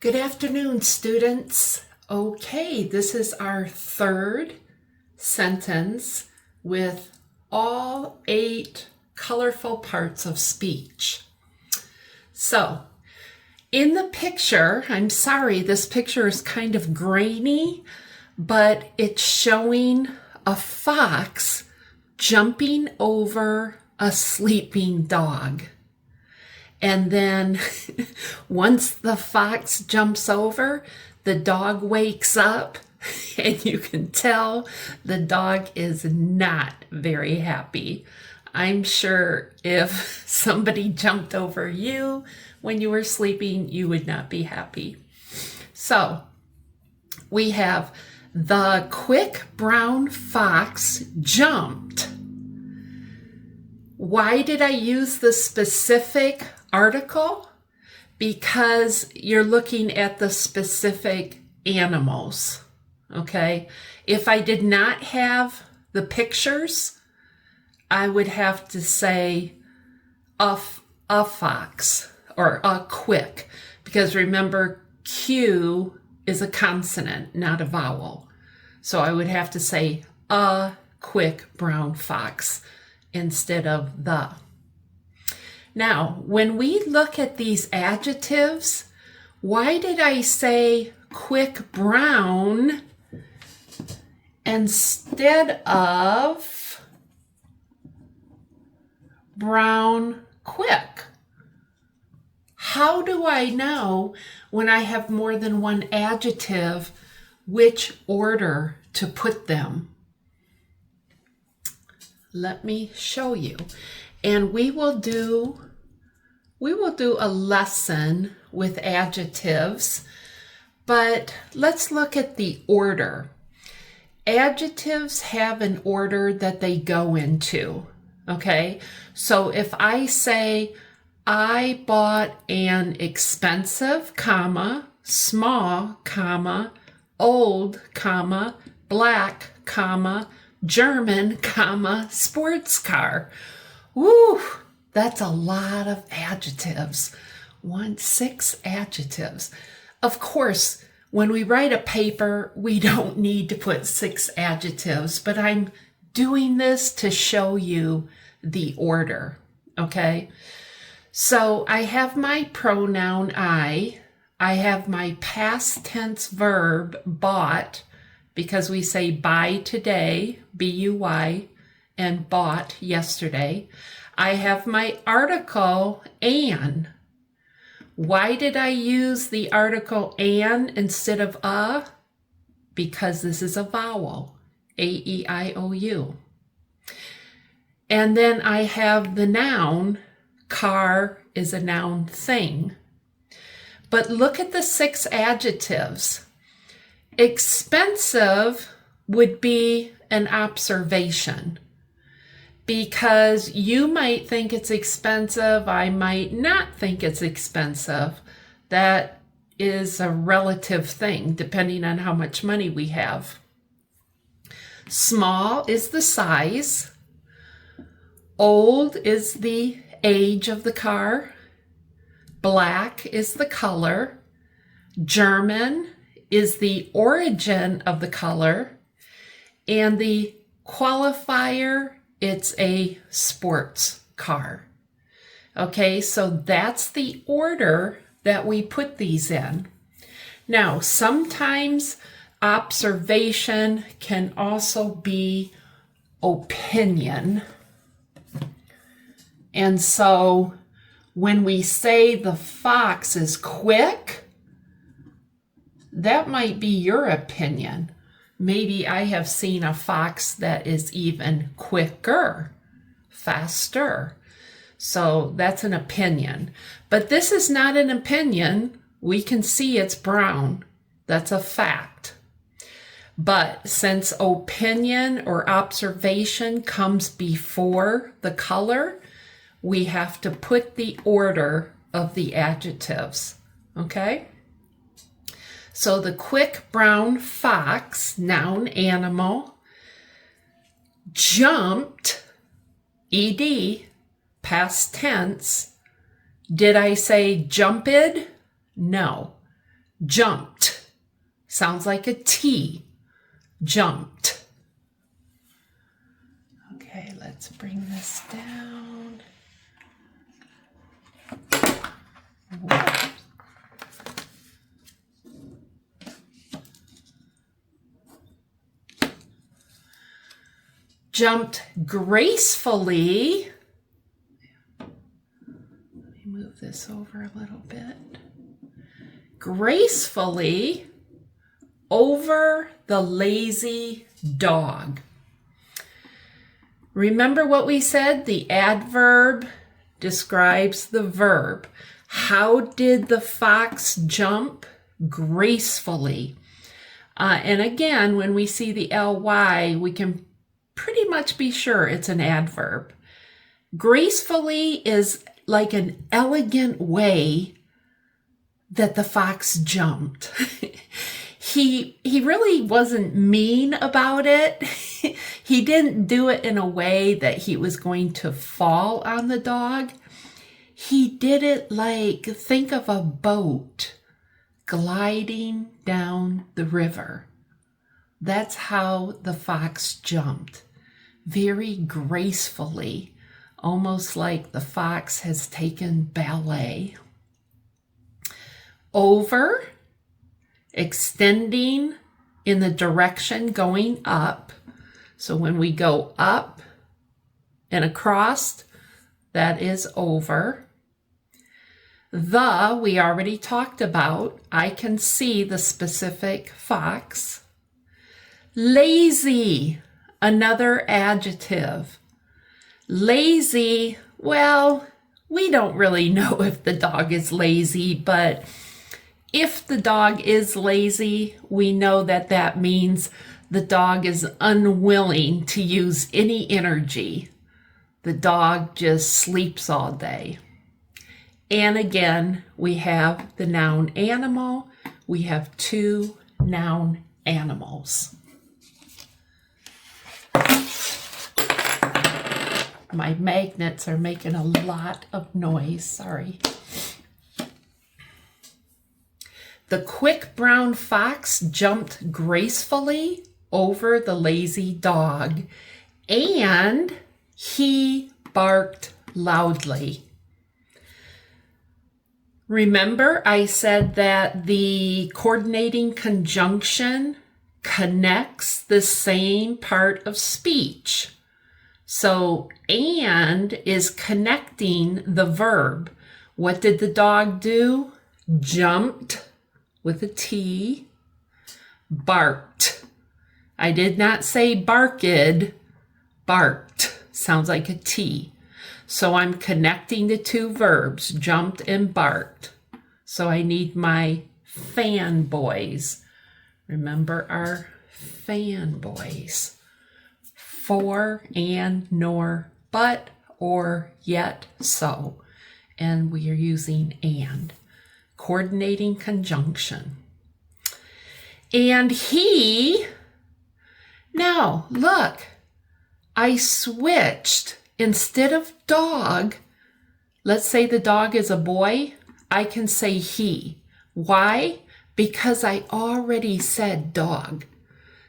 Good afternoon, students. Okay, this is our third sentence with all 8 colorful parts of speech. So, in the picture, I'm sorry, this picture is kind of grainy, but it's showing a fox jumping over a sleeping dog. And then once the fox jumps over, the dog wakes up and you can tell the dog is not very happy. I'm sure if somebody jumped over you when you were sleeping, you would not be happy. So we have the quick brown fox jumped. Why did I use the specific article? Because you're looking at the specific animals, okay? If I did not have the pictures, I would have to say a fox or a quick, because remember Q is a consonant, not a vowel. So I would have to say a quick brown fox instead of the. Now, when we look at these adjectives, why did I say quick brown instead of brown quick? How do I know when I have more than one adjective which order to put them? Let me show you. And we will do a lesson with adjectives, but let's look at the order. Adjectives have an order that they go into, okay? So if I say, I bought an expensive, comma, small, comma, old, comma, black, comma, German, comma, sports car. Woo, that's a lot of adjectives. 6 adjectives. Of course, when we write a paper, we don't need to put 6 adjectives, but I'm doing this to show you the order, okay? So I have my pronoun I have my past tense verb bought, because we say buy today, B-U-Y, and bought yesterday. I have my article an. Why did I use the article an instead of a? Because this is a vowel, A-E-I-O-U. And then I have the noun, car is a noun thing. But look at the 6 adjectives. Expensive would be an observation, because you might think it's expensive, I might not think it's expensive. That is a relative thing, depending on how much money we have. Small is the size. Old is the age of the car. Black is the color. German is the origin of the color. And the qualifier, it's a sports car. Okay, so that's the order that we put these in. Now, sometimes observation can also be opinion. And so when we say the fox is quick, that might be your opinion. Maybe I have seen a fox that is even quicker, faster. So that's an opinion. But this is not an opinion. We can see it's brown. That's a fact. But since opinion or observation comes before the color, we have to put the order of the adjectives. Okay? So the quick brown fox, noun animal, jumped, ed, past tense. Did I say jumped? No. Jumped. Sounds like a T. Jumped. Okay, let's bring this down. Whoa. Jumped gracefully. Let me move this over a little bit. Gracefully over the lazy dog. Remember what we said? The adverb describes the verb. How did the fox jump? Gracefully. And again, when we see the ly, we can pretty much be sure it's an adverb. Gracefully is like an elegant way that the fox jumped. He really wasn't mean about it. He didn't do it in a way that he was going to fall on the dog. He did it like, think of a boat gliding down the river. That's how the fox jumped. Very gracefully, almost like the fox has taken ballet. Over, extending in the direction going up. So when we go up and across, that is over. The, we already talked about. I can see the specific fox. Lazy, another adjective. Lazy, well, we don't really know if the dog is lazy, but if the dog is lazy, we know that that means the dog is unwilling to use any energy. The dog just sleeps all day. And again, we have the noun animal. We have two noun animals. My magnets are making a lot of noise, sorry. The quick brown fox jumped gracefully over the lazy dog, and he barked loudly. Remember, I said that the coordinating conjunction connects the same part of speech. So, and is connecting the verb. What did the dog do? Jumped with a T, barked. I did not say barked, barked. Sounds like a T. So I'm connecting the two verbs, jumped and barked. So I need my fanboys. Remember our fanboys. For, and, nor, but, or, yet, so. And we are using and. Coordinating conjunction. And he, now look, I switched. Instead of dog, let's say the dog is a boy, I can say he. Why? Because I already said dog.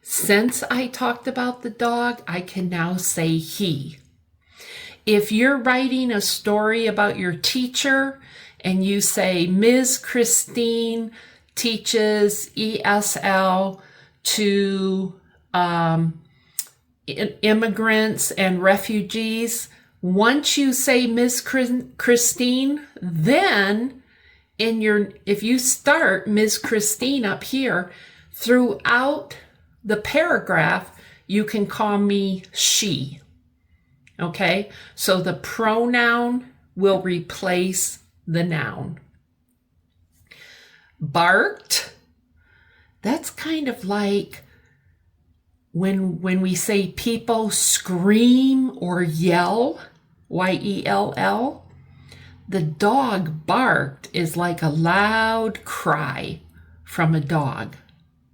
Since I talked about the dog, I can now say he. If you're writing a story about your teacher and you say Ms. Christine teaches ESL to immigrants and refugees, once you say Ms. Christine, then if you start Ms. Christine up here, throughout the paragraph, you can call me she. Okay, so the pronoun will replace the noun. Barked, that's kind of like when we say people scream or yell, Y-E-L-L, the dog barked is like a loud cry from a dog.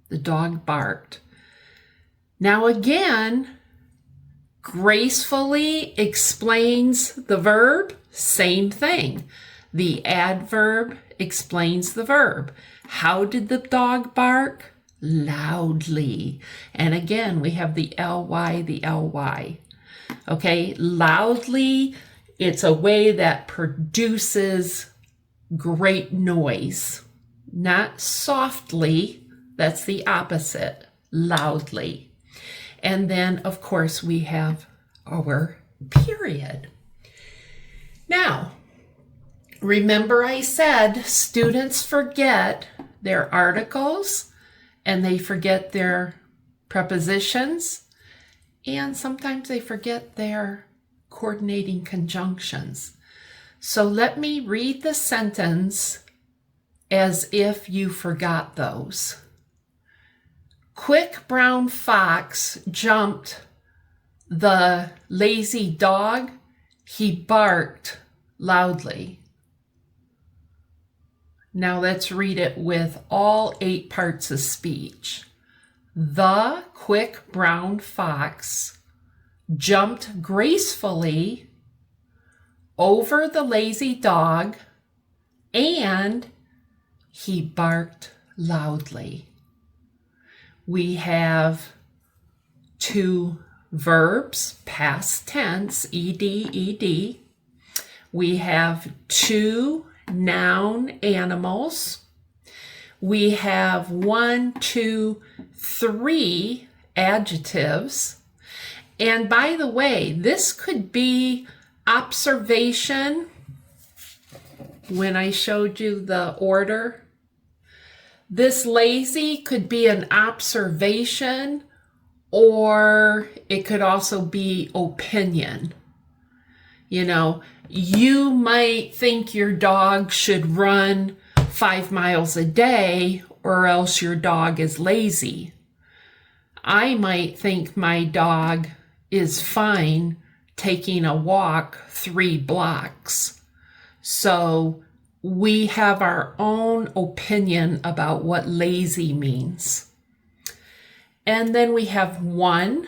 The dog barked. Now again, gracefully explains the verb, same thing. The adverb explains the verb. How did the dog bark? Loudly. And again, we have the ly, the ly. Okay, loudly, it's a way that produces great noise. Not softly, that's the opposite, loudly. And then, of course, we have our period. Now, remember I said students forget their articles and they forget their prepositions, and sometimes they forget their coordinating conjunctions. So let me read the sentence as if you forgot those. Quick brown fox jumped the lazy dog. He barked loudly. Now let's read it with all 8 parts of speech. The quick brown fox jumped gracefully over the lazy dog and he barked loudly. We have 2 verbs, past tense, ed, ed. We have 2 noun animals. We have 1, 2, 3 adjectives. And by the way, this could be observation when I showed you the order. This lazy could be an observation, or it could also be opinion. You know, you might think your dog should run 5 miles a day, or else your dog is lazy. I might think my dog is fine taking a walk 3 blocks. So we have our own opinion about what lazy means. And then we have 1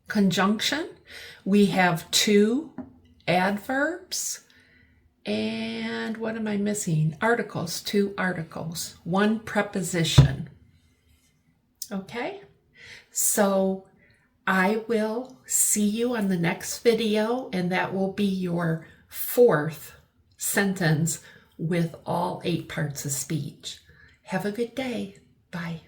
conjunction. We have 2 adverbs. And what am I missing? Articles, 2 articles, 1 preposition. Okay, so I will see you on the next video, and that will be your 4th sentence with all 8 parts of speech. Have a good day. Bye.